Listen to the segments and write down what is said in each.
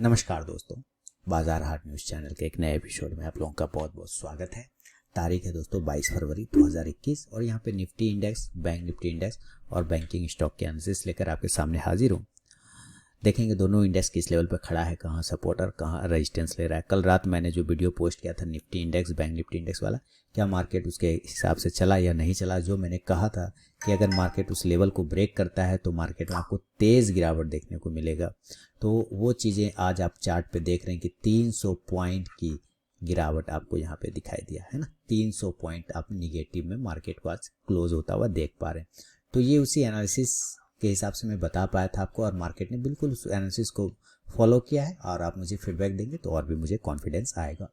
नमस्कार दोस्तों, बाजार हाट न्यूज़ चैनल के एक नए एपिसोड में आप लोगों का बहुत बहुत स्वागत है। तारीख है दोस्तों 22 फरवरी 2021 और यहाँ पे Nifty index, bank Nifty index और बैंकिंग स्टॉक के एनालिसिस लेकर आपके सामने हाजिर हूँ। देखेंगे दोनों इंडेक्स किस लेवल पर खड़ा है, कहाँ सपोर्ट और कहाँ रेजिस्टेंस ले रहा है। कल रात मैंने जो वीडियो पोस्ट किया था Nifty index, bank Nifty index वाला, क्या मार्केट उसके हिसाब से चला या नहीं चला। जो मैंने कहा था कि अगर मार्केट उस लेवल को ब्रेक करता है तो मार्केट में आपको तेज़ गिरावट देखने को मिलेगा। तो वो चीज़ें आज आप चार्ट पे देख रहे हैं कि 300 पॉइंट की गिरावट आपको यहाँ पे दिखाई दिया है ना। 300 पॉइंट आप निगेटिव में मार्केट को आज क्लोज होता हुआ देख पा रहे हैं। तो ये उसी एनालिसिस के हिसाब से मैं बता पाया था आपको और मार्केट ने बिल्कुल उस एनालिसिस को फॉलो किया है और आप मुझे फीडबैक देंगे तो और भी मुझे कॉन्फिडेंस आएगा।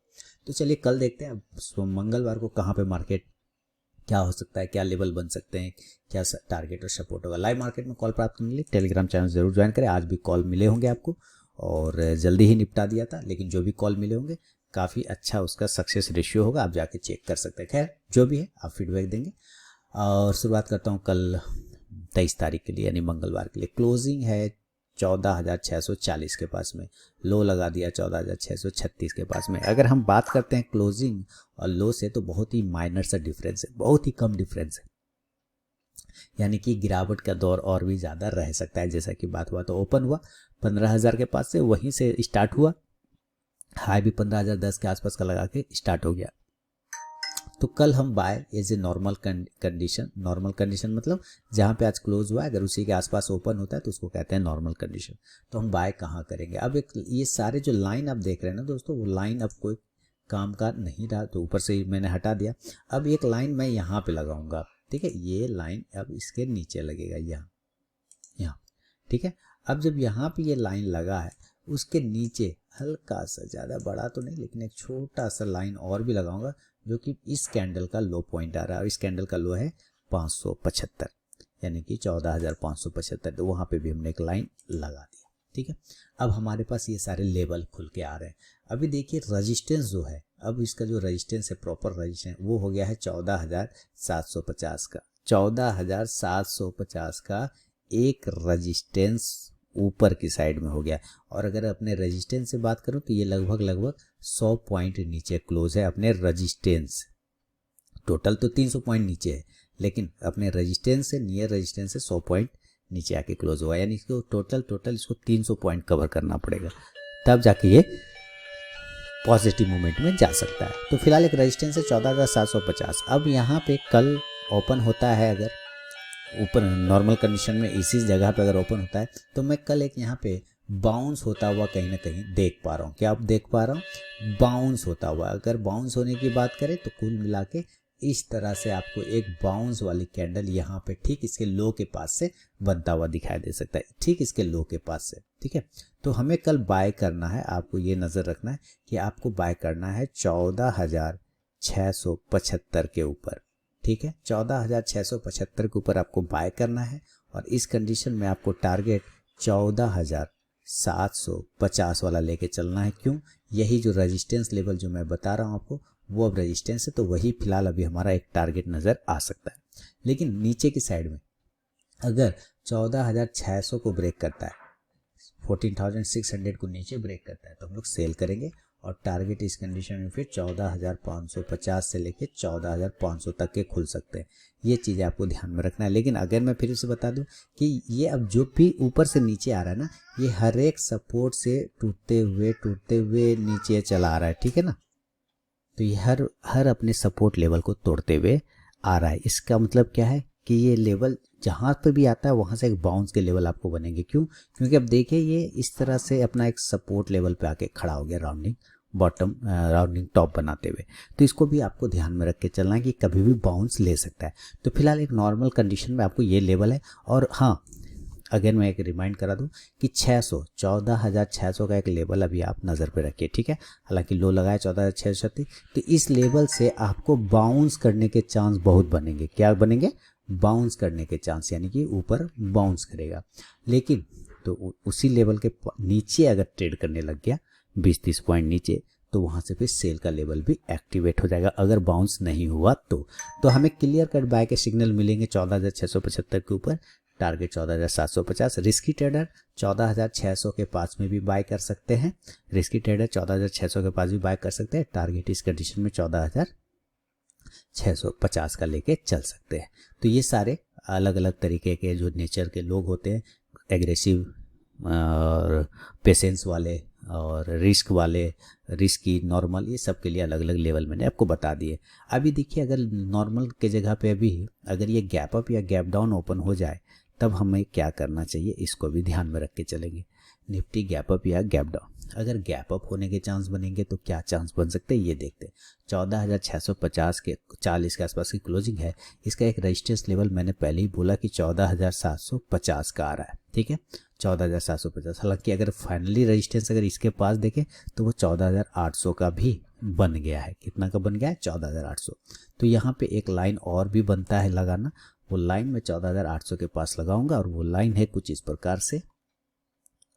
तो चलिए कल देखते हैं मंगलवार को कहाँ पे मार्केट क्या हो सकता है, क्या लेवल बन सकते हैं, क्या टारगेट और सपोर्ट होगा। लाइव मार्केट में कॉल प्राप्त करने के लिए टेलीग्राम चैनल जरूर ज्वाइन करें। आज भी कॉल मिले होंगे आपको और जल्दी ही निपटा दिया था, लेकिन जो भी कॉल मिले होंगे काफ़ी अच्छा उसका सक्सेस रेशियो होगा, आप जाके चेक कर सकते हैं। खैर जो भी है आप फीडबैक देंगे और शुरुआत करता हूँ कल 23 तारीख के लिए यानी मंगलवार के लिए। क्लोजिंग है 14,640 के पास में, लो लगा दिया 14,636 के पास में। अगर हम बात करते हैं क्लोजिंग और लो से तो बहुत ही माइनर सा डिफरेंस है, बहुत ही कम डिफरेंस है, यानी कि गिरावट का दौर और भी ज़्यादा रह सकता है। जैसा कि बात हुआ तो ओपन हुआ 15,000 के पास से, वहीं से स्टार्ट हुआ, हाई भी 15,010 के आसपास का लगा के स्टार्ट हो गया। तो कल हम by as a normal condition, normal condition मतलब जहाँ पे आज क्लोज हुआ है अगर उसी के आसपास ओपन होता है तो उसको कहते हैं नॉर्मल कंडीशन। तो हम बाय कहाँ करेंगे। अब एक ये सारे जो लाइन आप देख रहे हैं ना दोस्तों, वो लाइन अब कोई काम का नहीं रहा, तो ऊपर से मैंने हटा दिया। अब एक लाइन मैं यहाँ पे लगाऊंगा, ठीक है, ये लाइन अब इसके नीचे लगेगा यहाँ, ठीक है। अब जब यहाँ पे ये लाइन लगा है उसके नीचे हल्का सा, ज़्यादा बड़ा तो नहीं लेकिन एक छोटा सा लाइन और भी लगाऊंगा जो कि इस कैंडल का लो पॉइंट आ रहा है और इस कैंडल का लो है 575 यानी कि 14,575। तो वहाँ पे भी हमने एक लाइन लगा दिया, ठीक है। अब हमारे पास ये सारे लेवल खुल के आ रहे हैं। अभी देखिए रजिस्टेंस जो है, अब इसका जो रजिस्टेंस है, प्रॉपर रजिस्टेंस, वो हो गया है 14,750 का। 14,750 का एक रजिस्टेंस ऊपर की साइड में हो गया। और अगर अपने रेजिस्टेंस से बात करूं तो ये लगभग 100 पॉइंट नीचे क्लोज है अपने रेजिस्टेंस। टोटल तो 300 पॉइंट नीचे है, लेकिन अपने रेजिस्टेंस से, नियर रेजिस्टेंस से 100 पॉइंट नीचे आके क्लोज हुआ, यानी इसको टोटल इसको 300 पॉइंट कवर करना पड़ेगा, तब जाके ये पॉजिटिव मूवमेंट में जा सकता है। तो फिलहाल एक रेजिस्टेंस है 14,750। अब यहाँ पे कल ओपन होता है, अगर ऊपर नॉर्मल कंडीशन में इसी जगह पे अगर ओपन होता है तो मैं कल एक यहाँ पे बाउंस होता हुआ कहीं ना कहीं देख पा रहा हूँ। क्या आप देख पा रहा हूँ? बाउंस होता हुआ। अगर बाउंस होने की बात करें तो कुल मिला के इस तरह से आपको एक बाउंस वाली कैंडल यहाँ पे ठीक इसके लो के पास से बनता हुआ दिखाई दे सकता है, ठीक इसके लो के पास से, ठीक है। तो हमें कल बाय करना है, आपको ये नज़र रखना है कि आपको बाय करना है 14,675 के ऊपर, ठीक है। 14,675 के ऊपर आपको बाय करना है और इस कंडीशन में आपको टारगेट 14,750 वाला लेके चलना है। क्यों? यही जो रेजिस्टेंस लेवल जो मैं बता रहा हूँ आपको, वो अब रेजिस्टेंस है, तो वही फिलहाल अभी हमारा एक टारगेट नज़र आ सकता है। लेकिन नीचे की साइड में अगर 14,600 को ब्रेक करता है, 14,600 को नीचे ब्रेक करता है तो हम लोग सेल करेंगे और टारगेट इस कंडीशन में फिर 14,550 से लेके 14,500 तक के खुल सकते हैं। ये चीज़ आपको ध्यान में रखना है। लेकिन अगर मैं फिर से बता दूं कि ये अब जो भी ऊपर से नीचे आ रहा है ना, ये हर एक सपोर्ट से टूटते हुए नीचे चला आ रहा है, ठीक है ना। तो ये हर अपने सपोर्ट लेवल को तोड़ते हुए आ रहा है। इसका मतलब क्या है कि ये लेवल जहाँ पे भी आता है वहाँ से एक बाउंस के लेवल आपको बनेंगे। क्यों? क्योंकि अब देखिए ये इस तरह से अपना एक सपोर्ट लेवल पे आके खड़ा हो गया, राउंडिंग टॉप बनाते हुए। तो इसको भी आपको ध्यान में रख के चलना है कि कभी भी बाउंस ले सकता है। तो फिलहाल एक नॉर्मल कंडीशन में आपको ये लेवल है। और हाँ, अगर मैं एक रिमाइंड करा दूं कि 14,600 का एक लेवल अभी आप नज़र पे रखिए, ठीक है। हालांकि लो लगाया 14,636, तो इस लेवल से आपको बाउंस करने के चांस बहुत बनेंगे। क्या बनेंगे? बाउंस करने के चांस, यानी कि ऊपर बाउंस करेगा। लेकिन तो उसी लेवल के नीचे अगर ट्रेड करने लग गया 20-30 पॉइंट नीचे, तो वहाँ से फिर सेल का लेवल भी एक्टिवेट हो जाएगा अगर बाउंस नहीं हुआ तो हमें क्लियर कट बाय के सिग्नल मिलेंगे 14,675 के ऊपर। टारगेट 14,750। रिस्की ट्रेडर 14,600 के पास में भी बाय कर सकते हैं, रिस्की ट्रेडर 14,600 के पास भी बाय कर सकते हैं। टारगेट इस कंडीशन में 14,650 का लेके चल सकते हैं। तो ये सारे अलग अलग तरीके के जो नेचर के लोग होते हैं, एग्रेसिव और पेशेंस वाले और रिस्क वाले, रिस्की, नॉर्मल, ये सब के लिए अलग अलग लेवल मैंने आपको बता दिए। अभी देखिए, अगर नॉर्मल के जगह पे अभी अगर ये गैप अप या गैप डाउन ओपन हो जाए तब हमें क्या करना चाहिए, इसको भी ध्यान में रख के चलेंगे। निफ्टी गैप अप या गैप डाउन, अगर गैप अप होने के चांस बनेंगे तो क्या चांस बन सकते हैं ये देखते हैं। 14,650 के 40 के आसपास की क्लोजिंग है। इसका एक रेजिस्टेंस लेवल मैंने पहले ही बोला कि 14,750 का आ रहा है, ठीक है, 14,750। हालांकि अगर फाइनली रेजिस्टेंस अगर इसके पास देखें तो वो 14,800 का भी बन गया है। कितना का बन गया है? 14,800। तो यहाँ पे एक लाइन और भी बनता है लगाना, वो लाइन मैं 14,800 के पास लगाऊंगा और वो लाइन है कुछ इस प्रकार से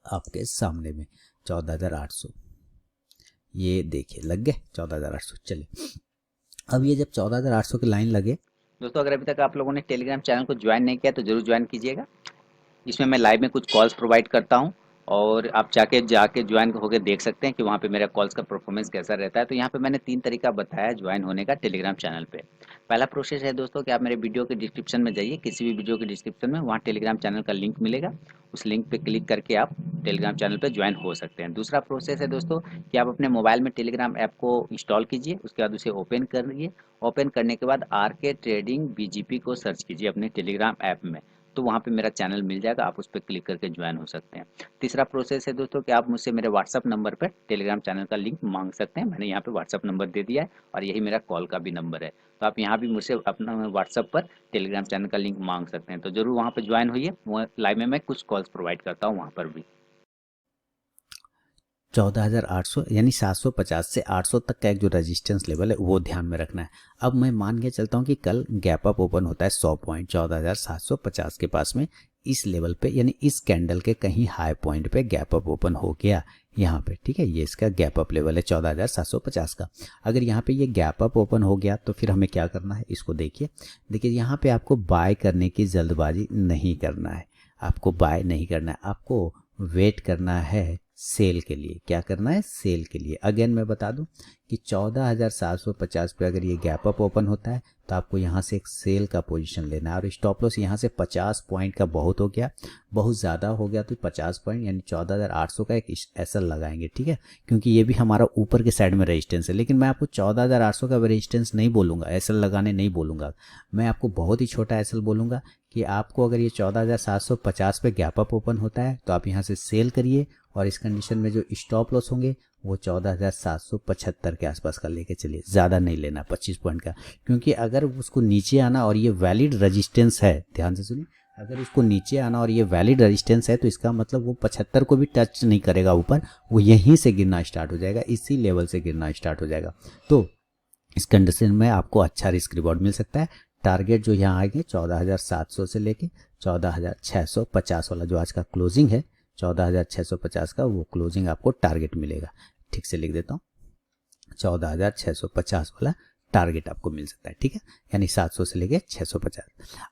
आपके सामने में 14,800। ये देखिए लग गए 14,800। चलिए, अब ये जब 14,800 की लाइन लगे, दोस्तों अगर अभी तक आप लोगों ने टेलीग्राम चैनल को ज्वाइन नहीं किया तो जरूर ज्वाइन कीजिएगा। इसमें मैं लाइव में कुछ कॉल्स प्रोवाइड करता हूं और आप जाके ज्वाइन होकर देख सकते हैं कि वहाँ पे मेरा कॉल्स का परफॉर्मेंस कैसा रहता है। तो यहाँ पे मैंने 3 तरीका बताया ज्वाइन होने का टेलीग्राम चैनल पे। पहला प्रोसेस है दोस्तों कि आप मेरे वीडियो के डिस्क्रिप्शन में जाइए, किसी भी वीडियो के डिस्क्रिप्शन में वहाँ टेलीग्राम चैनल का लिंक मिलेगा, उस लिंक पे क्लिक करके आप टेलीग्राम चैनल पे ज्वाइन हो सकते हैं। दूसरा प्रोसेस है दोस्तों कि आप अपने मोबाइल में टेलीग्राम ऐप को इंस्टॉल कीजिए, उसके बाद उसे ओपन करिए। ओपन करने के बाद आरके ट्रेडिंग बीजीपी को सर्च कीजिए अपने टेलीग्राम ऐप में, तो वहाँ पे मेरा चैनल मिल जाएगा, आप उस पर क्लिक करके ज्वाइन हो सकते हैं। तीसरा प्रोसेस है दोस्तों कि आप मुझसे मेरे व्हाट्सअप नंबर पर टेलीग्राम चैनल का लिंक मांग सकते हैं। मैंने यहाँ पे व्हाट्सअप नंबर दे दिया है और यही मेरा कॉल का भी नंबर है, तो आप यहाँ भी मुझसे अपना व्हाट्सअप पर टेलीग्राम चैनल का लिंक मांग सकते हैं। तो जरूर वहाँ पर ज्वाइन होइए, लाइव में मैं कुछ कॉल्स प्रोवाइड करता हूँ वहाँ पर भी। 14,800 यानी 750 से 800 तक का एक जो रेजिस्टेंस लेवल है वो ध्यान में रखना है। अब मैं मान के चलता हूँ कि कल गैप अप ओपन होता है 100 पॉइंट 14,750 के पास में, इस लेवल पे यानी इस कैंडल के कहीं हाई पॉइंट पे गैप अप ओपन हो गया यहाँ पे, ठीक है, ये इसका गैप अप लेवल है 14,750 का। अगर यहाँ पे ये गैप अप ओपन हो गया तो फिर हमें क्या करना है, इसको देखिए यहाँ पे आपको बाय करने की जल्दबाजी नहीं करना है, आपको बाय नहीं करना है, आपको वेट करना है सेल के लिए। क्या करना है? सेल के लिए। अगेन मैं बता दूं कि 14,750 पे अगर ये गैप अप ओपन होता है तो आपको यहाँ से एक सेल का पोजीशन लेना है और स्टॉप लॉस यहाँ से 50 पॉइंट का बहुत हो गया, बहुत ज़्यादा हो गया, तो 50 पॉइंट यानी 14,800 का एक एसएल लगाएंगे, ठीक है, क्योंकि ये भी हमारा ऊपर के साइड में रेजिस्टेंस है। लेकिन मैं आपको 14,800 का रेजिस्टेंस नहीं बोलूँगा, एसएल लगाने नहीं बोलूँगा, मैं आपको बहुत ही छोटा एसएल बोलूँगा कि आपको अगर ये 14,750 पे गैप अप ओपन होता है तो आप यहाँ से सेल करिए और इस कंडीशन में जो स्टॉप लॉस होंगे वो 14,775 के आसपास का लेके चलिए, ज़्यादा नहीं लेना 25 पॉइंट का, क्योंकि अगर उसको नीचे आना और ये वैलिड रेजिस्टेंस है, ध्यान से सुनिए, अगर इसको नीचे आना और ये वैलिड रेजिस्टेंस है तो इसका मतलब वो 75 को भी टच नहीं करेगा ऊपर, वो यहीं से गिरना स्टार्ट हो जाएगा, इसी लेवल से गिरना स्टार्ट हो जाएगा। तो इस कंडीशन में आपको अच्छा रिस्क रिवॉर्ड मिल सकता है। टारगेट जो यहाँ आएंगे 14,700 से लेके 14,650 वाला जो आज का क्लोजिंग है 14,650 का, वो क्लोजिंग आपको टारगेट मिलेगा। ठीक से लिख देता हूँ, 14,650 वाला टारगेट आपको मिल सकता है, ठीक है, यानी 700 से लेके 650।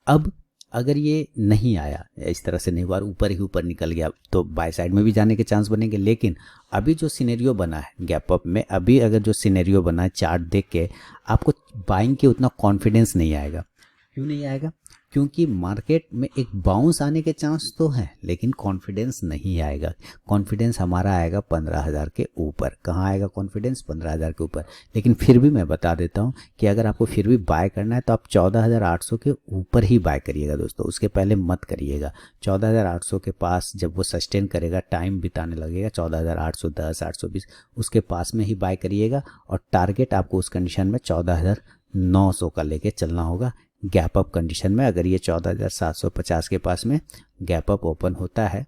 अब अगर ये नहीं आया, इस तरह से नहीं हुआ, ऊपर ही ऊपर निकल गया, तो बाय साइड में भी जाने के चांस बनेंगे। लेकिन अभी जो सिनेरियो बना है गैप अप में, अभी अगर जो सिनेरियो बना है चार्ट देख के, आपको बाइंग के उतना कॉन्फिडेंस नहीं आएगा। क्यों नहीं आएगा? क्योंकि मार्केट में एक बाउंस आने के चांस तो हैं, लेकिन कॉन्फिडेंस नहीं आएगा। कॉन्फिडेंस हमारा आएगा 15,000 के ऊपर। कहाँ आएगा कॉन्फिडेंस? 15,000 के ऊपर। लेकिन फिर भी मैं बता देता हूँ कि अगर आपको फिर भी बाय करना है तो आप 14,800 के ऊपर ही बाय करिएगा दोस्तों, उसके पहले मत करिएगा। 14,800 के पास जब वो सस्टेन करेगा, टाइम बिताने लगेगा, 14,810 820 उसके पास में ही बाय करिएगा। और टारगेट आपको उस कंडीशन में 14,900 का लेके चलना होगा। गैप अप कंडीशन में अगर ये 14,750 के पास में गैप अप ओपन होता है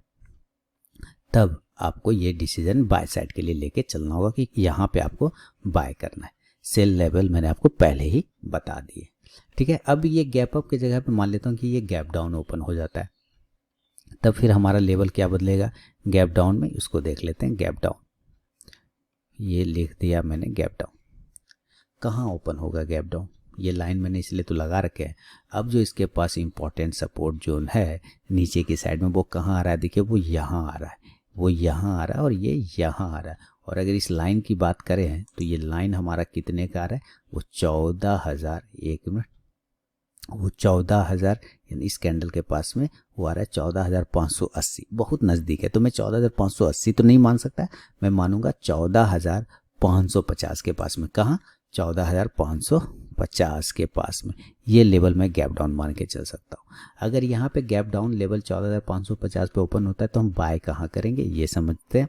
तब आपको ये डिसीजन बाय साइड के लिए लेके चलना होगा कि यहाँ पे आपको बाय करना है। सेल लेवल मैंने आपको पहले ही बता दिए, ठीक है। अब ये गैप अप की जगह पे मान लेता हूँ कि ये गैप डाउन ओपन हो जाता है, तब फिर हमारा लेवल क्या बदलेगा? गैप डाउन में उसको देख लेते हैं। गैप डाउन ये लिख दिया मैंने, गैप डाउन कहाँ ओपन होगा? गैप डाउन ये लाइन मैंने इसलिए तो लगा रखे हैं। अब जो इसके पास इंपॉर्टेंट सपोर्ट जोन है नीचे की साइड में वो कहाँ आ रहा है, देखिए वो यहाँ आ रहा है, वो यहाँ आ रहा है और ये यहाँ आ रहा है। और अगर इस लाइन की बात करें तो ये लाइन हमारा कितने का आ रहा है, वो 14,000, एक मिनट, वो 14,000 यानी इस कैंडल के पास में वो आ रहा है 14,580, बहुत नज़दीक है। तो मैं 14,580 तो नहीं मान सकता, मैं मानूंगा 14,550 के पास में। कहाँ, 14,550 के पास में ये लेवल मैं गैप डाउन मान के चल सकता हूँ। अगर यहाँ पे गैप डाउन लेवल 14,550 पे ओपन होता है तो हम बाय कहाँ करेंगे ये समझते हैं।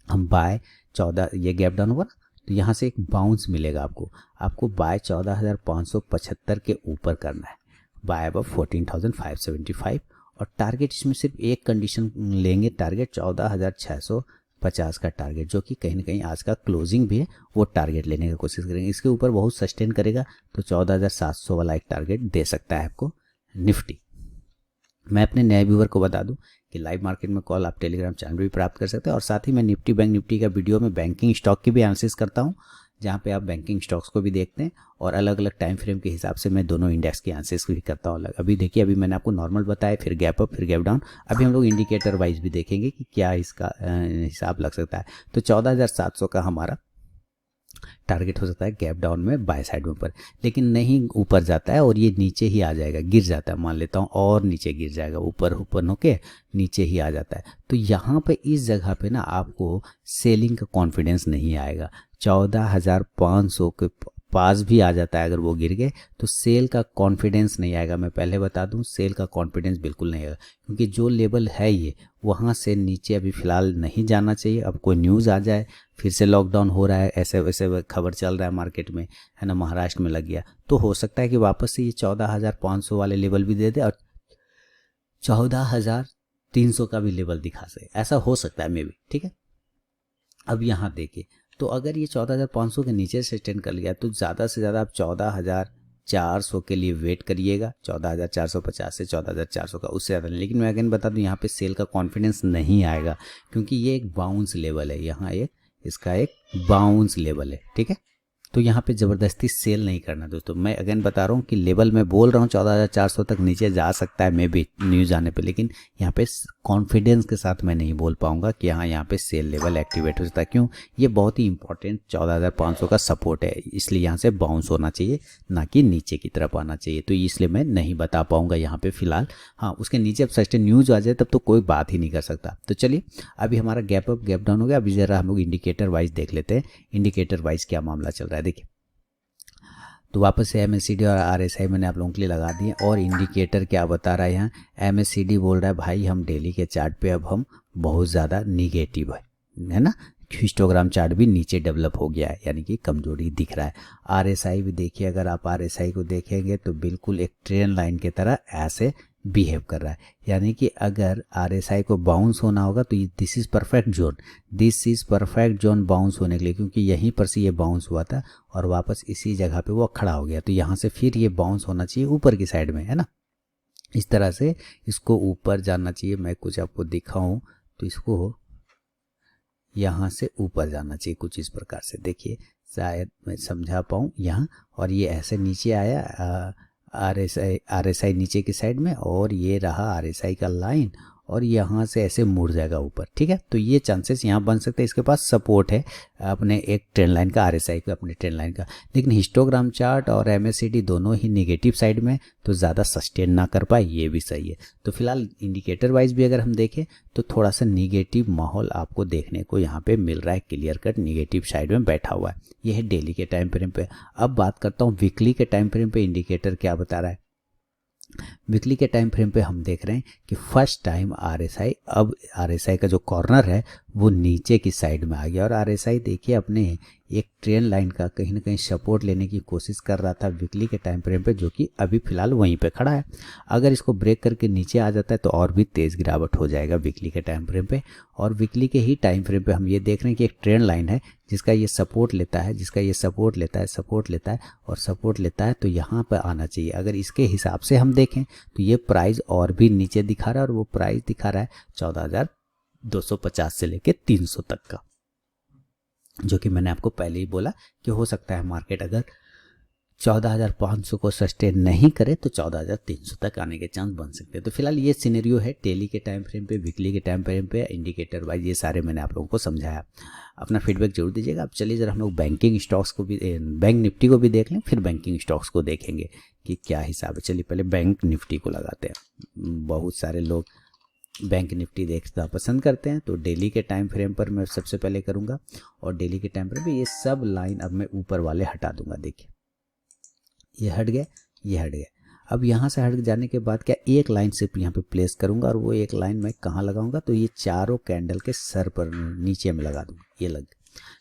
हम बाय 14, ये गैप डाउन हुआ ना, तो यहाँ से एक बाउंस मिलेगा आपको बाय 14,575 के ऊपर करना है, बाय अब 14,575। और टारगेट इसमें सिर्फ एक कंडीशन लेंगे, टारगेट 14,650 का टारगेट, जो कि कहीं ना कहीं आज का क्लोजिंग भी है, वो टारगेट लेने की कोशिश करेंगे। इसके ऊपर बहुत सस्टेन करेगा तो 14,700 वाला एक टारगेट दे सकता है आपको निफ्टी। मैं अपने नए व्यूवर को बता दूं कि लाइव मार्केट में कॉल आप टेलीग्राम चैनल भी प्राप्त कर सकते हैं। और साथ ही मैं निफ्टी बैंक निफ्टी का वीडियो में बैंकिंग स्टॉक की भी एनालिसिस करता हूं, जहां पे आप बैंकिंग स्टॉक्स को भी देखते हैं और अलग अलग टाइम फ्रेम के हिसाब से मैं दोनों इंडेक्स की एनालिसिस भी करता हूँ। अभी देखिए, अभी मैंने आपको नॉर्मल बताया, फिर गैप अप, फिर गैप डाउन। अभी हम लोग इंडिकेटर वाइज भी देखेंगे कि क्या इसका हिसाब लग सकता है। तो 14,700 का हमारा टारगेट हो सकता है गैप डाउन में बाय साइड में ऊपर, लेकिन नहीं ऊपर जाता है और ये नीचे ही आ जाएगा, गिर जाता है, मान लेता हूँ, और नीचे गिर जाएगा, ऊपर ऊपर होके नीचे ही आ जाता है। तो यहाँ पे इस जगह पे ना आपको सेलिंग का कॉन्फिडेंस नहीं आएगा। 14,500 के पास भी आ जाता है, अगर वो गिर गए तो सेल का कॉन्फिडेंस नहीं आएगा। मैं पहले बता दूं, सेल का कॉन्फिडेंस बिल्कुल नहीं आएगा, क्योंकि जो लेवल है ये, वहाँ से नीचे अभी फ़िलहाल नहीं जाना चाहिए। अब कोई न्यूज़ आ जाए फिर से लॉकडाउन हो रहा है, ऐसे वैसे खबर चल रहा है मार्केट में, है ना, महाराष्ट्र में लग गया, तो हो सकता है कि वापस से ये 14,500 वाले लेवल भी दे दे और 14,300 का भी लेवल दिखा सके, ऐसा हो सकता है मे बी। ठीक है, अब यहाँ देखिए, तो अगर ये 14,500 के नीचे से स्टैंड कर लिया तो ज़्यादा से ज़्यादा आप 14,400 के लिए वेट करिएगा, 14,450 से 14,400 का, उससे ज़्यादा नहीं। लेकिन मैं अगेन बता दूं, यहाँ पे सेल का कॉन्फिडेंस नहीं आएगा, क्योंकि ये एक बाउंस लेवल है, यहाँ एक इसका एक बाउंस लेवल है। ठीक है, तो यहाँ पे ज़बरदस्ती सेल नहीं करना दोस्तों। मैं अगेन बता रहा हूँ कि लेवल मैं बोल रहा हूँ 14,400 तक नीचे जा सकता है मे बी न्यूज़ आने पे, लेकिन यहाँ पे कॉन्फिडेंस के साथ मैं नहीं बोल पाऊंगा कि हाँ यहाँ पे सेल लेवल एक्टिवेट हो सकता है। क्यों, ये बहुत ही इंपॉर्टेंट 14,500 का सपोर्ट है, इसलिए यहाँ से बाउंस होना चाहिए, ना कि नीचे की तरफ आना चाहिए। तो इसलिए मैं नहीं बता पाऊंगा यहाँ पे फिलहाल। हाँ, उसके नीचे अब सस्टेन न्यूज़ आ जाए तब तो कोई बात ही नहीं कर सकता। तो चलिए, अभी हमारा गैप अप गैप डाउन हो गया। अभी जरा हम लोग इंडिकेटर वाइज देख लेते हैं, इंडिकेटर वाइज क्या मामला चल रहा है। देखिए, तो वापस से MACD और RSI मैंने आप लोगों के लिए लगा दिए। और इंडिकेटर क्या बता रहा है यहाँ, MACD बोल रहा है भाई हम डेली के चार्ट पे अब हम बहुत ज़्यादा निगेटिव है ना, हिस्टोग्राम चार्ट भी नीचे डेवलप हो गया है, यानी कि कमजोरी दिख रहा है। RSI भी देखिए, अगर आप RSI को देखेंगे तो बिल्कुल एक ट्रेन लाइन की तरह ऐसे बिहेव कर रहा है, यानी कि अगर RSI को बाउंस होना होगा तो this is perfect zone, this is perfect zone bounce होने के लिए, क्योंकि यहीं पर से ये बाउंस हुआ था और वापस इसी जगह पे वो खड़ा हो गया। तो यहाँ से फिर ये बाउंस होना चाहिए ऊपर की साइड में, है ना, इस तरह से इसको ऊपर जाना चाहिए। मैं कुछ आपको दिखाऊं तो इसको यहाँ से ऊपर जाना चाहिए कुछ इस प्रकार से, देखिए शायद मैं समझा पाऊँ यहाँ। और ये ऐसे नीचे आया RSI नीचे की साइड में, और ये रहा RSI का लाइन, और यहाँ से ऐसे मुड़ जाएगा ऊपर। ठीक है, तो ये चांसेस यहाँ बन सकते हैं। इसके पास सपोर्ट है अपने एक ट्रेंड लाइन का, RSI का अपने ट्रेंड लाइन का, लेकिन हिस्टोग्राम चार्ट और MACD दोनों ही नेगेटिव साइड में, तो ज़्यादा सस्टेन ना कर पाए, ये भी सही है। तो फिलहाल इंडिकेटर वाइज भी अगर हम देखें तो थोड़ा सा निगेटिव माहौल आपको देखने को यहाँ पे मिल रहा है, क्लियर कट निगेटिव साइड में बैठा हुआ है। यह है डेली के टाइम फ्रेम पे। अब बात करता हूँ वीकली के टाइम फ्रेम पे इंडिकेटर क्या बता रहा है। वीकली के टाइम फ्रेम पे हम देख रहे हैं कि फर्स्ट टाइम RSI का जो कॉर्नर है वो नीचे की साइड में आ गया, और RSI देखिए अपने एक ट्रेंड लाइन का कहीं ना कहीं सपोर्ट लेने की कोशिश कर रहा था वीकली के टाइम फ्रेम पे, जो कि अभी फिलहाल वहीं पे खड़ा है। अगर इसको ब्रेक करके नीचे आ जाता है तो और भी तेज़ गिरावट हो जाएगा वीकली के टाइम फ्रेम पे। और वीकली के ही टाइम फ्रेम पे हम ये देख रहे हैं कि एक ट्रेंड लाइन है जिसका ये सपोर्ट लेता है, जिसका ये सपोर्ट लेता है, सपोर्ट लेता है और सपोर्ट लेता है, तो यहाँ पर आना चाहिए। अगर इसके हिसाब से हम देखें तो ये प्राइस और भी नीचे दिखा रहा है, और वो प्राइस दिखा रहा है 14,250 से लेके 300 तक का, जो कि मैंने आपको पहले ही बोला कि हो सकता है मार्केट अगर 14,500 को सस्टेन नहीं करे तो 14,300 तक आने के चांस बन सकते हैं। तो फिलहाल ये सिनेरियो है डेली के टाइम फ्रेम पे, वीकली के टाइम फ्रेम पे, इंडिकेटर वाइज, ये सारे मैंने आप लोगों को समझाया। अपना फीडबैक जरूर दीजिएगा। अब चलिए जरा हम लोग बैंकिंग स्टॉक्स को भी, बैंक निफ्टी को भी देख लें, फिर बैंकिंग स्टॉक्स को देखेंगे कि क्या हिसाब है। चलिए पहले बैंक निफ्टी को लगाते हैं। बहुत सारे लोग बैंक निफ्टी देखना पसंद करते हैं, तो डेली के टाइम फ्रेम पर मैं सबसे पहले करूँगा। और डेली के टाइम फ्रेम पे ये सब लाइन अब मैं ऊपर वाले हटा दूंगा। देखिए ये हट गया, ये हट गया। अब यहाँ से हट जाने के बाद क्या एक लाइन सिर्फ यहाँ पे प्लेस करूँगा, और वो एक लाइन मैं कहाँ लगाऊंगा, तो ये चारों कैंडल के सर पर नीचे में लगा दूंगा। ये लग,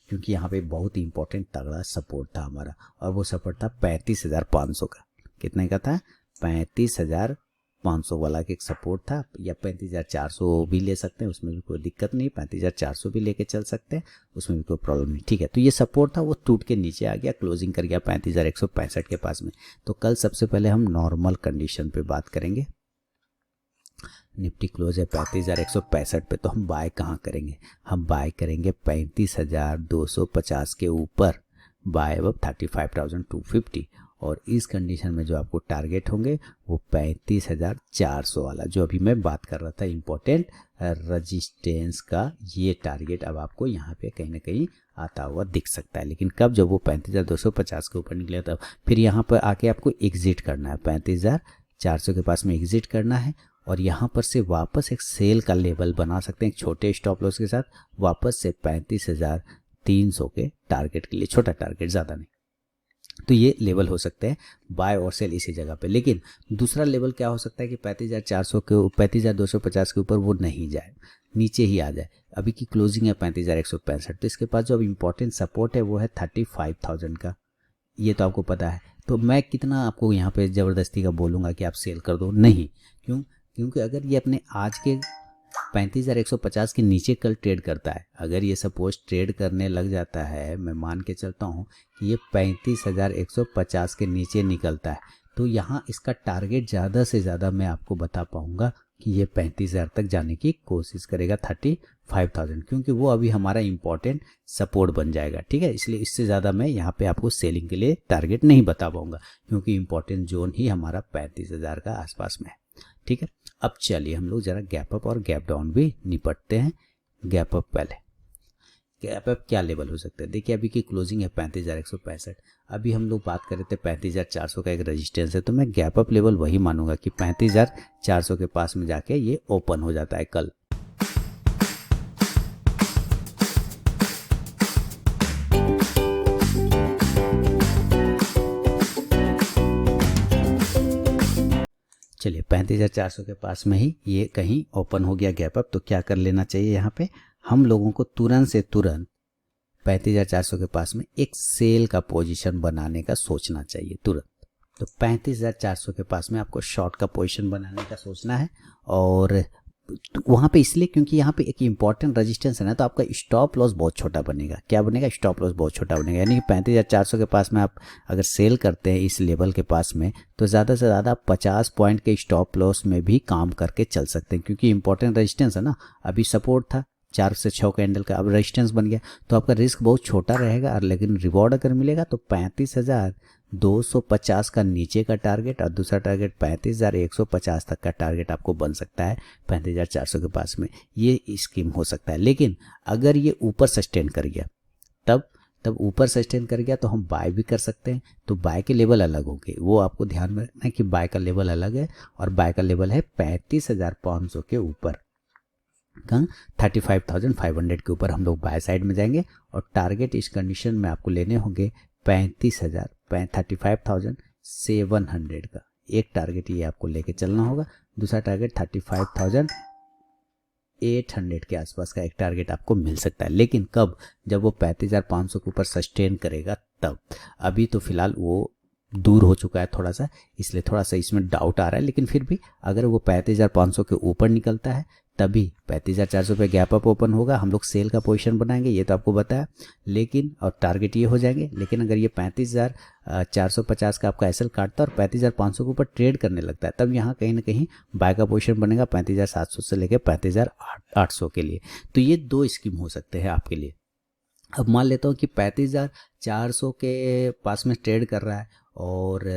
क्योंकि यहाँ पे बहुत इंपॉर्टेंट तगड़ा सपोर्ट था हमारा, और वो सपोर्ट था 35,500 का। कितने का था? 35,500 वाला के एक सपोर्ट था, या 35,400 भी ले सकते हैं, उसमें भी कोई दिक्कत नहीं। 35,400 भी लेके चल सकते हैं, उसमें भी कोई प्रॉब्लम नहीं। ठीक है, तो ये सपोर्ट था, वो टूट के नीचे आ गया, क्लोजिंग कर गया 35,165 के पास में। तो कल सबसे पहले हम नॉर्मल कंडीशन पे बात करेंगे। निफ्टी क्लोज है 35,165 पे, तो हम बाय कहाँ करेंगे? हम बाय करेंगे 35,250 के ऊपर, बाय अब 35,250। और इस कंडीशन में जो आपको टारगेट होंगे वो 35,400 वाला, जो अभी मैं बात कर रहा था इम्पोर्टेंट रजिस्टेंस का, ये टारगेट अब आपको यहाँ पे कहीं ना कहीं आता हुआ दिख सकता है। लेकिन कब? जब वो 35,250 के ऊपर निकले, तब फिर यहाँ पर आके आपको एग्जिट करना है, 35,400 के पास में एग्जिट करना है। और यहाँ पर से वापस एक सेल का लेवल बना सकते हैं, एक छोटे स्टॉप लॉस के साथ, वापस से 35,300 के टारगेट के लिए, छोटा टारगेट, ज़्यादा नहीं। तो ये लेवल हो सकते हैं बाय और सेल इसी जगह पे। लेकिन दूसरा लेवल क्या हो सकता है कि 35,400 के, 35,250 के ऊपर वो नहीं जाए, नीचे ही आ जाए। अभी की क्लोजिंग है 35,165, तो इसके पास जो अब इम्पोर्टेंट सपोर्ट है वो है 35,000 का, ये तो आपको पता है। तो मैं कितना आपको यहाँ पे ज़बरदस्ती का बोलूँगा कि आप सेल कर दो? नहीं। क्यों? क्योंकि अगर ये अपने आज के 35,150 के नीचे कल ट्रेड करता है, अगर ये सपोज ट्रेड करने लग जाता है, मैं मान के चलता हूँ कि ये 35,150 के नीचे निकलता है, तो यहाँ इसका टारगेट ज़्यादा से ज़्यादा मैं आपको बता पाऊँगा कि ये 35,000 तक जाने की कोशिश करेगा, 35,000, क्योंकि वो अभी हमारा इंपॉर्टेंट सपोर्ट बन जाएगा। ठीक है, इसलिए इससे ज़्यादा मैं यहाँ पे आपको सेलिंग के लिए टारगेट नहीं बता पाऊँगा, क्योंकि इंपॉर्टेंट जोन ही हमारा 35,000 का आसपास में है। ठीक है, अब चलिए हम लोग जरा गैप अप और गैप डाउन भी निपटते हैं। गैप अप पहले, गैप अप क्या लेवल हो सकता है? देखिए अभी की क्लोजिंग है 35,165, अभी हम लोग बात कर रहे थे 35,400 का एक रेजिस्टेंस है, तो मैं गैप अप लेवल वही मानूंगा कि 35,400 के पास में जाके ये ओपन हो जाता है कल। चलिए 35,400 के पास में ही ये कहीं ओपन हो गया गैप अप, तो क्या कर लेना चाहिए? यहाँ पे हम लोगों को तुरंत से तुरंत 35,400 के पास में एक सेल का पोजीशन बनाने का सोचना चाहिए तुरंत। तो 35,400 के पास में आपको शॉर्ट का पोजीशन बनाने का सोचना है, और वहाँ पे इसलिए क्योंकि यहाँ पे एक इम्पॉर्टेंट रेजिस्टेंस है ना, तो आपका स्टॉप लॉस बहुत छोटा बनेगा। क्या बनेगा? स्टॉप लॉस बहुत छोटा बनेगा। यानी कि 35,400 के पास में आप अगर सेल करते हैं इस लेवल के पास में, तो ज़्यादा से ज़्यादा 50 पॉइंट के स्टॉप लॉस में भी काम करके चल सकते हैं, क्योंकि इंपॉर्टेंट रेजिस्टेंस है ना। अभी सपोर्ट था 4 से 6 कैंडल का, अब रेजिस्टेंस बन गया, तो आपका रिस्क बहुत छोटा रहेगा, और लेकिन रिवॉर्ड अगर मिलेगा तो 35,250 का नीचे का टारगेट, और दूसरा टारगेट 35,150 तक का टारगेट आपको बन सकता है 35,400 के पास में। ये स्कीम हो सकता है। लेकिन अगर ये ऊपर सस्टेन कर गया, तब ऊपर सस्टेन कर गया तो हम बाय भी कर सकते हैं। तो बाय के लेवल अलग होंगे, वो आपको ध्यान में रखना है कि बाय का लेवल अलग है, और बाय का लेवल है 35,500 के ऊपर, 35,500 के ऊपर हम लोग बाय साइड में जाएंगे। और टारगेट इस कंडीशन में आपको लेने होंगे 35,700 का एक टारगेट, ये आपको लेके चलना होगा। दूसरा टारगेट 35,800 के आसपास का एक टारगेट आपको मिल सकता है। लेकिन कब? जब वो 35,500 के ऊपर सस्टेन करेगा तब। अभी तो फिलहाल वो दूर हो चुका है थोड़ा सा, इसलिए थोड़ा सा इसमें डाउट आ रहा है। लेकिन फिर भी अगर वो 35,500 के ऊपर निकलता है तभी 35,400 पे गैप अप ओपन होगा, हम लोग सेल का पोजीशन बनाएंगे, ये तो आपको बताया। लेकिन और टारगेट ये हो जाएंगे। लेकिन अगर ये 35,450 का आपका एसएल काटता है और 35,500 के ऊपर ट्रेड करने लगता है, तब यहाँ कहीं ना कहीं बाय का पोजीशन बनेगा 35,700 से लेकर 35,800 के लिए। तो ये 2 स्कीम हो सकते हैं आपके लिए। अब मान लेता हूँ कि 35,400 के पास में ट्रेड कर रहा है, और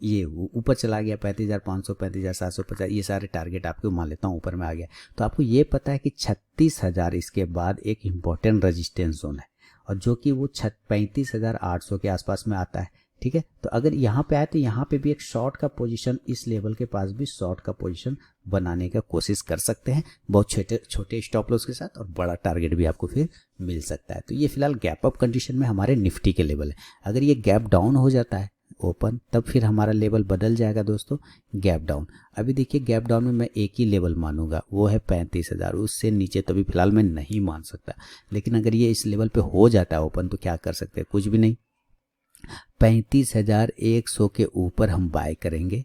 ये ऊपर चला गया 35,500, 35,750, ये सारे टारगेट आपको मान लेता हूँ ऊपर में आ गया। तो आपको ये पता है कि 36,000 इसके बाद एक इम्पॉर्टेंट रेजिस्टेंस जोन है, और जो कि वो 35,800 के आसपास में आता है। ठीक है, तो अगर यहाँ पे आए तो यहाँ पे भी एक शॉर्ट का पोजीशन, इस लेवल के पास भी शॉर्ट का पोजीशन बनाने का कोशिश कर सकते हैं, बहुत छोटे छोटे स्टॉप लॉस के साथ, और बड़ा टारगेट भी आपको फिर मिल सकता है। तो ये फिलहाल गैप अप कंडीशन में हमारे निफ्टी के लेवल है। अगर ये गैप डाउन हो जाता है ओपन, तब फिर हमारा लेवल बदल जाएगा दोस्तों, गैप डाउन। अभी देखिए गैप डाउन में मैं एक ही लेवल मानूंगा, वो है 35,000, उससे नीचे तो अभी फिलहाल मैं नहीं मान सकता। लेकिन अगर ये इस लेवल पे हो जाता है ओपन, तो क्या कर सकते हैं, कुछ भी नहीं, 35,100 के ऊपर हम बाय करेंगे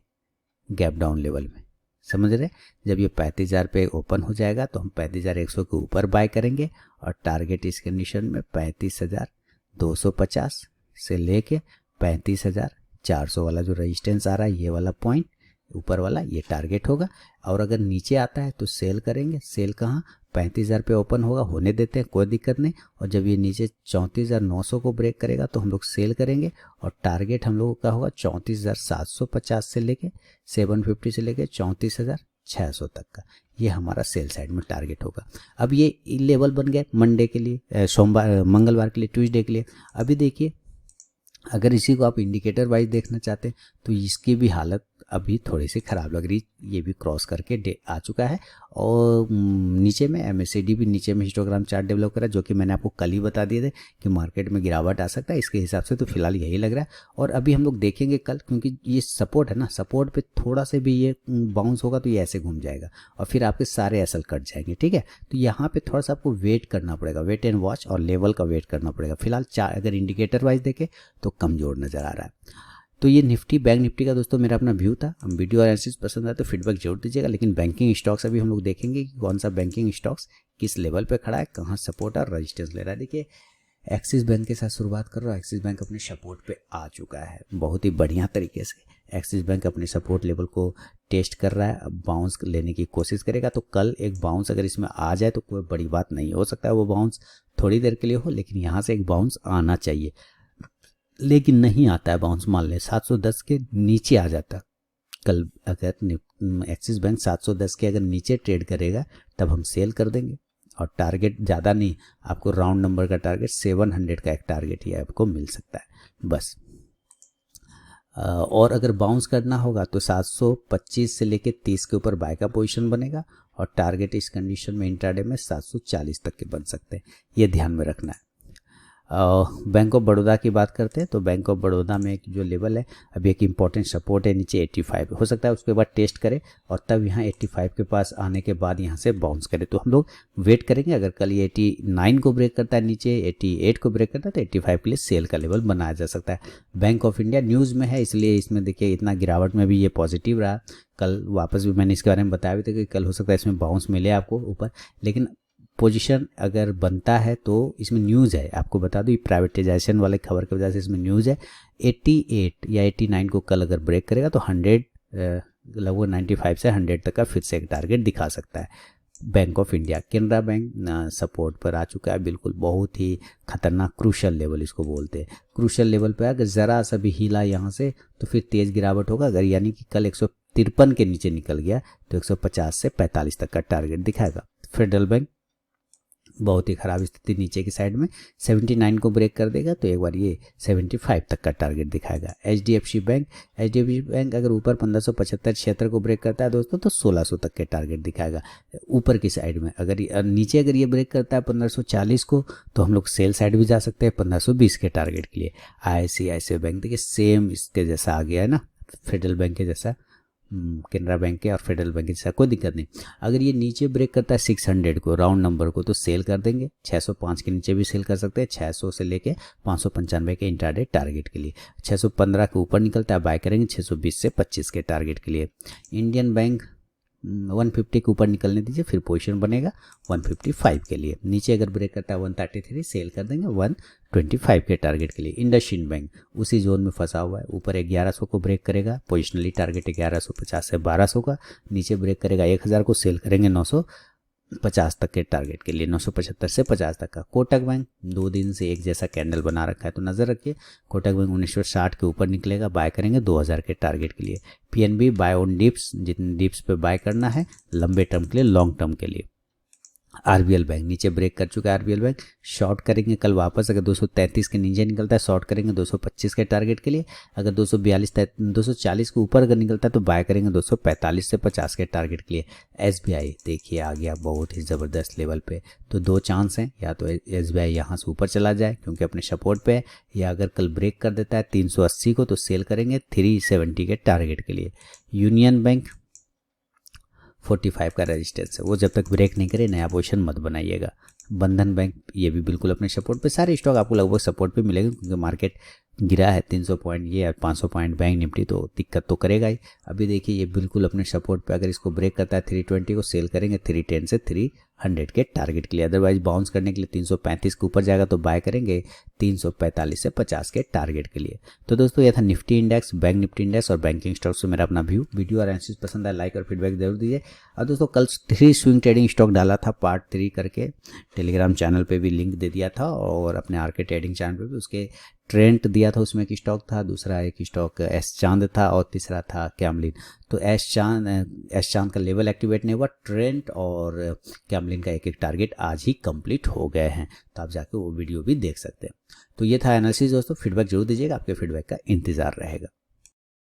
गैप डाउन लेवल में, समझ रहे। जब ये 35,000 पे ओपन हो जाएगा तो हम 35,100 के ऊपर बाय करेंगे, और टारगेट इस कंडीशन में 35,250 से लेके 35,400 वाला जो रेजिस्टेंस आ रहा है, ये वाला पॉइंट ऊपर वाला, ये टारगेट होगा। और अगर नीचे आता है तो सेल करेंगे। सेल कहाँ, 35,000 पे ओपन होगा, होने देते हैं, कोई दिक्कत नहीं। और जब ये नीचे 34,900 को ब्रेक करेगा तो हम लोग सेल करेंगे, और टारगेट हम लोगों का होगा 34,750 से लेके 750 से लेके 34,600 तक का, ये हमारा सेल साइड में टारगेट होगा। अब ये लेवल बन गया मंडे के लिए, सोमवार मंगलवार के लिए, ट्यूसडे के लिए। अभी देखिए अगर इसी को आप इंडिकेटर वाइज देखना चाहते हैं तो इसकी भी हालत अभी थोड़ी सी ख़राब लग रही, ये भी क्रॉस करके आ चुका है। और नीचे में MACD भी नीचे में हिस्टोग्राम चार्ट डेवलप करा, जो कि मैंने आपको कल ही बता दिए थे कि मार्केट में गिरावट आ सकता है। इसके हिसाब से तो फिलहाल यही लग रहा है। और अभी हम लोग देखेंगे कल, क्योंकि ये सपोर्ट है ना, सपोर्ट पे थोड़ा से भी ये बाउंस होगा तो ये ऐसे घूम जाएगा, और फिर आपके सारे एसल कट जाएंगे। ठीक है, तो यहाँ पे थोड़ा सा आपको वेट करना पड़ेगा, वेट एंड वॉच, और लेवल का वेट करना पड़ेगा। फिलहाल अगर इंडिकेटर वाइज देखें तो कमज़ोर नज़र आ रहा है। तो ये निफ्टी, बैंक निफ्टी का दोस्तों मेरा अपना व्यू था। हम वीडियो एनालिसिस पसंद आए तो फीडबैक जरूर दीजिएगा। लेकिन बैंकिंग स्टॉक्स अभी हम लोग देखेंगे कि कौन सा बैंकिंग स्टॉक्स किस लेवल पे खड़ा है, कहाँ सपोर्ट और रेजिस्टेंस ले रहा है। देखिए एक्सिस बैंक के साथ शुरुआत कर रहा हूँ। एक्सिस बैंक अपने सपोर्ट पे आ चुका है बहुत ही बढ़िया तरीके से। एक्सिस बैंक अपने सपोर्ट लेवल को टेस्ट कर रहा है, अब बाउंस लेने की कोशिश करेगा। तो कल एक बाउंस अगर इसमें आ जाए तो कोई बड़ी बात नहीं, हो सकता है वो बाउंस थोड़ी देर के लिए हो, लेकिन यहाँ से एक बाउंस आना चाहिए। लेकिन नहीं आता है बाउंस, मान लें 710 के नीचे आ जाता कल, अगर एक्सिस बैंक 710 के अगर नीचे ट्रेड करेगा तब हम सेल कर देंगे। और टारगेट ज़्यादा नहीं, आपको राउंड नंबर का टारगेट 700 का एक टारगेट ही आपको मिल सकता है बस। और अगर बाउंस करना होगा तो 725 से लेके 30 के ऊपर बाय का पोजीशन बनेगा, और टारगेट इस कंडीशन में इंट्राडे में 740 तक के बन सकते हैं, ये ध्यान में रखना है। बैंक ऑफ बड़ौदा की बात करते हैं तो बैंक ऑफ बड़ौदा में एक जो लेवल है, अभी एक इंपॉर्टेंट सपोर्ट है नीचे 85, हो सकता है उसके बाद टेस्ट करे और तब यहाँ 85 के पास आने के बाद यहाँ से बाउंस करे। तो हम लोग वेट करेंगे, अगर कल ये 89 को ब्रेक करता है, नीचे 88 को ब्रेक करता है तो 85 के लिए सेल का लेवल बनाया जा सकता है। बैंक ऑफ इंडिया न्यूज़ में है, इसलिए इसमें देखिए इतना गिरावट में भी ये पॉजिटिव रहा। कल वापस भी मैंने इसके बारे में बताया भी था कि कल हो सकता है इसमें बाउंस मिले आपको ऊपर, लेकिन पोजीशन अगर बनता है तो इसमें न्यूज़ है, आपको बता दूं प्राइवेटाइजेशन वाले खबर की वजह से इसमें न्यूज़ है। 88 या 89 को कल अगर ब्रेक करेगा तो 100 लगभग 95 से 100 तक का फिर से एक टारगेट दिखा सकता है bank of India. Canara bank support पर आ चुका है, बिल्कुल बहुत ही खतरनाक क्रूशल लेवल इसको बोलते हैं। क्रूशल लेवल पर अगर ज़रा सा भी हिला यहाँ से तो फिर तेज़ गिरावट होगा। अगर यानी कि कल 153 के नीचे निकल गया तो 150 से 45 तक का टारगेट दिखाएगा। फेडरल बैंक बहुत ही ख़राब स्थिति, नीचे की साइड में 79 को ब्रेक कर देगा तो एक बार ये 75 तक का टारगेट दिखाएगा। एचडीएफसी बैंक अगर ऊपर 1575-76 को ब्रेक करता है दोस्तों तो 1600 तक के टारगेट दिखाएगा ऊपर की साइड में। अगर नीचे अगर ये ब्रेक करता है 1540 को तो हम लोग सेल साइड भी जा सकते हैं 1520 के टारगेट के लिए। ICICI बैंक देखिए सेम इसके जैसा आ गया है ना, फेडरल बैंक के जैसा, केनरा बैंक के और फेडरल बैंक के जैसा, कोई दिक्कत नहीं। अगर ये नीचे ब्रेक करता है 600 को राउंड नंबर को तो सेल कर देंगे। 605 के नीचे भी सेल कर सकते हैं, 600 से लेके 595 के इंट्राडे टारगेट के लिए। 615 के ऊपर निकलता है बाय करेंगे 620 से 25 के टारगेट के लिए। इंडियन बैंक 150 के ऊपर निकलने दीजिए, फिर पोजीशन बनेगा 155 के लिए। नीचे अगर ब्रेक करता है 133 सेल कर देंगे 125 के टारगेट के लिए। इंडसइंड बैंक उसी जोन में फंसा हुआ है, ऊपर 1100 को ब्रेक करेगा, पोजिशनली टारगेट 1150 से 1200 का। नीचे ब्रेक करेगा 1000 को, सेल करेंगे 50 तक के टारगेट के लिए, 975 से 50 तक का। कोटक बैंक 2 दिन से एक जैसा कैंडल बना रखा है, तो नज़र रखिए कोटक बैंक 1960 के ऊपर निकलेगा, बाय करेंगे 2000 के टारगेट के लिए। पीएनबी बाय ऑन डिप्स, जितने डिप्स पे बाय करना है लंबे टर्म के लिए, लॉन्ग टर्म के लिए। आरबीएल बैंक नीचे ब्रेक कर चुका है, आरबीएल बैंक शॉर्ट करेंगे कल वापस, अगर 233 के नीचे निकलता है शॉर्ट करेंगे 225 के टारगेट के लिए, अगर 240 के ऊपर अगर निकलता है तो बाय करेंगे 245 से 50 के टारगेट के लिए। एसबीआई देखिए आ गया बहुत ही ज़बरदस्त लेवल पे, तो 2 चांस हैं, या तो एसबीआई यहाँ से ऊपर चला जाए क्योंकि अपने सपोर्ट पे है, या अगर कल ब्रेक कर देता है 380 को तो सेल करेंगे 370 के टारगेट के लिए। यूनियन बैंक 45 का रेजिस्टेंस है, वो जब तक ब्रेक नहीं करे नया पोजीशन मत बनाइएगा। बंधन बैंक ये भी बिल्कुल अपने सपोर्ट पे, सारे स्टॉक आपको लगभग सपोर्ट पे मिलेंगे क्योंकि मार्केट गिरा है 300 पॉइंट, ये 500 पॉइंट बैंक निफ्टी तो दिक्कत तो करेगा ही। अभी देखिए ये बिल्कुल अपने सपोर्ट पे, अगर इसको ब्रेक करता है 320 को सेल करेंगे 310 से 300 के टारगेट के लिए। अदरवाइज बाउंस करने के लिए 335 के ऊपर जाएगा तो बाय करेंगे 345 से 50 के टारगेट के लिए। तो दोस्तों ये था Nifty index, bank Nifty index और बैंकिंग स्टॉक से मेरा अपना वीडियो और एनालिसिस पसंद आया लाइक और फीडबैक जरूर दीजिए। और दोस्तों कल 3 स्विंग ट्रेडिंग स्टॉक डाला था पार्ट 3 करके, टेलीग्राम चैनल पे भी लिंक दे दिया था और अपने आरके ट्रेडिंग चैनल पे भी उसके ट्रेंड दिया था, उसमें एक स्टॉक था, दूसरा एक स्टॉक एस चांद था और तीसरा था कैमलिन। तो एस चांद का लेवल एक्टिवेट नहीं हुआ, ट्रेंड और कैमलिन का एक एक टारगेट आज ही कंप्लीट हो गए हैं, तो आप जाके वो वीडियो भी देख सकते हैं। तो ये था एनालिसिस दोस्तों, फीडबैक जरूर दीजिएगा, आपके फीडबैक का इंतजार रहेगा।